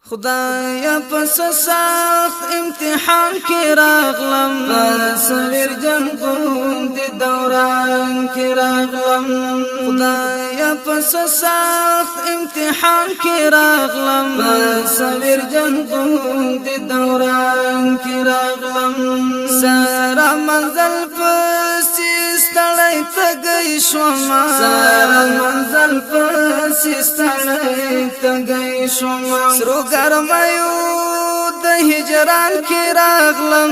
خدایا پس سخت امتحان کی راغلم سویر جنگون دی دوران کی راغلم خدایا پس سخت امتحان کی راغلم سویر جنگون دی دوران کی راغلم سارا منزل پسی ستړی تګی شوما سارا منزل پسی ستړی تګی شوما سرو گرمایو د هجران کی راغلم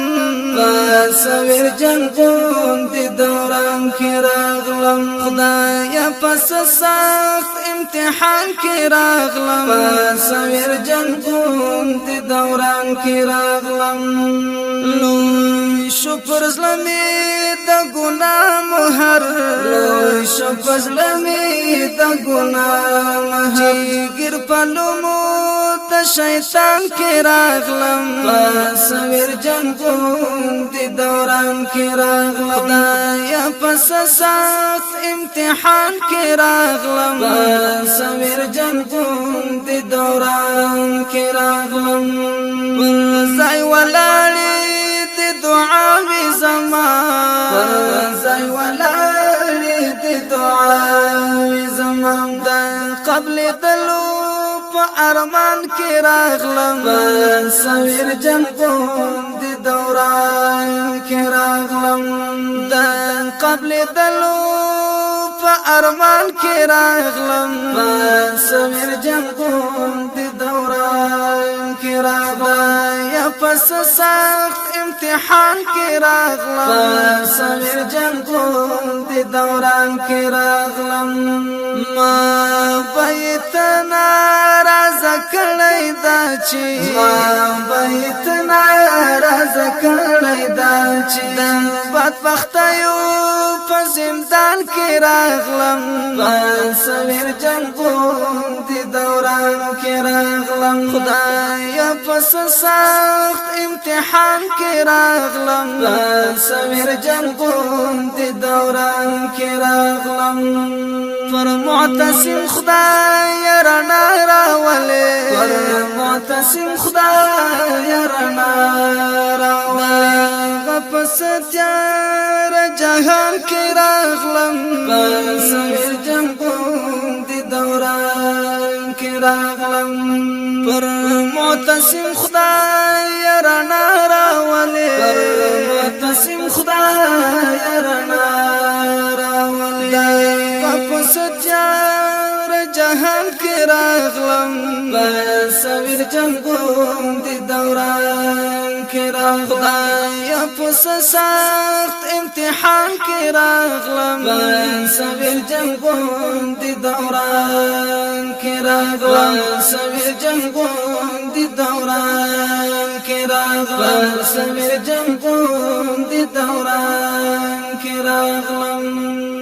سویر جنگون دی دوران کی راغلم خدایا پس سخت امتحان کی راغلم سویر جنگون دی دوران کی راغلم لوی شکر زلمی دا گناه مهر لوی شکر زلمی دا گناه مهر گیر پلومو دا شیطان کی راغلم سویر جنگون دی دوران کی راغلم خدایا پس سخت امتحان کی راغلم سویر جنگون دی دوران کی راغلم زای ولالی دی دعاوی زمان زای ولالی دی دعاوی زمان دا قبل دلو ارمان کی راغلم سویر جنگون دی دوران کی راغلم دا قبل دلو ارمان کی راغلم سویر جنگون دی دوران کی راغلم یا پس سخت امتحان کی راغلم سویر جنگون دی دوران کی راغلم ما بیتنا کړی دا چې ما بیتنا راز کړی دا چې بدبخت یو په زندان کې راغلم سویر جنگون دی دوران کې راغلم خدایا پس سخت امتحان کې راغلم سویر جنگون دی دوران کې راغلم پر معتصم خدای رڼا راولې پر معتصم خدای رڼا راولې غپس تیار جهان کې راغلم سویر جنگون دی دوران کې راغلم پر معتصم خدای رڼا راولې پر معتصم خدای رڼا راولې غپس تیار جهان کې راغلم سویر جنگون دی دوران کې راغلم یا پس سخت امتحان کې راغلم سویر جنگون دی دوران کې راغلم سویر جنگون دی دوران کې راغلم سویر جنگون دی دوران کې راغلم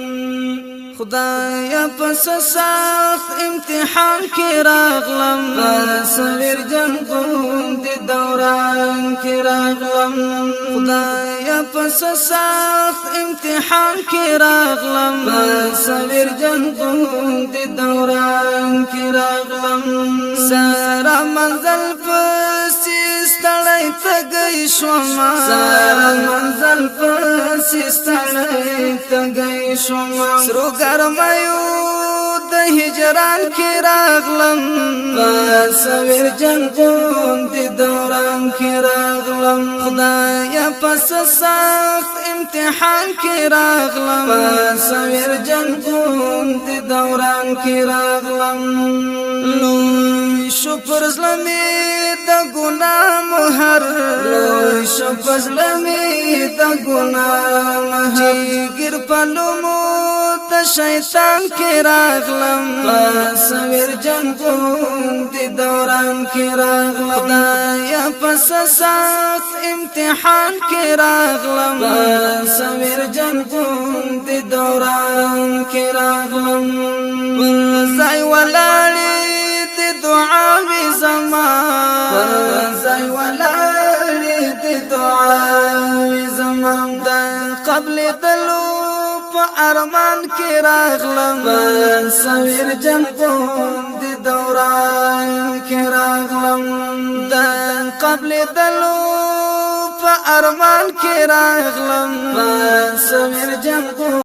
خدایا پس سخت امتحان کی راغلم سویر جنگون دی دوران کی راغلم خدایا پس سخت امتحان کی راغلم سویر جنگون دی دوران کی راغلم سارا منزل پسی ستړی تګی شوما سارا منزل پسی ستړی تګی شوما سرو گرمایو د هجران کی راغلم سویر جنگون دی دوران کی راغلم خدایا پس سخت امتحان کی راغلم سویر جنگون دی دوران کی راغلم لوی شکر زلمی دا گناه مهر لوی شکر زلمی دا گناه مهر گیر پلومو دا شیطان کی راغلم سویر جنگون دی دوران کی راغلم خدایا پس سخت امتحان کی راغلم سویر جنگون دی دوران کی راغلم زای ولالی دی دعاوی زمان زای ولالی دی دعاوی زمان دا قبل دلو ارمان کی راغلم سویر جنگون دی دوران کی راغلم قبل دلو په ارمان کې راغلم په سمیر جنگو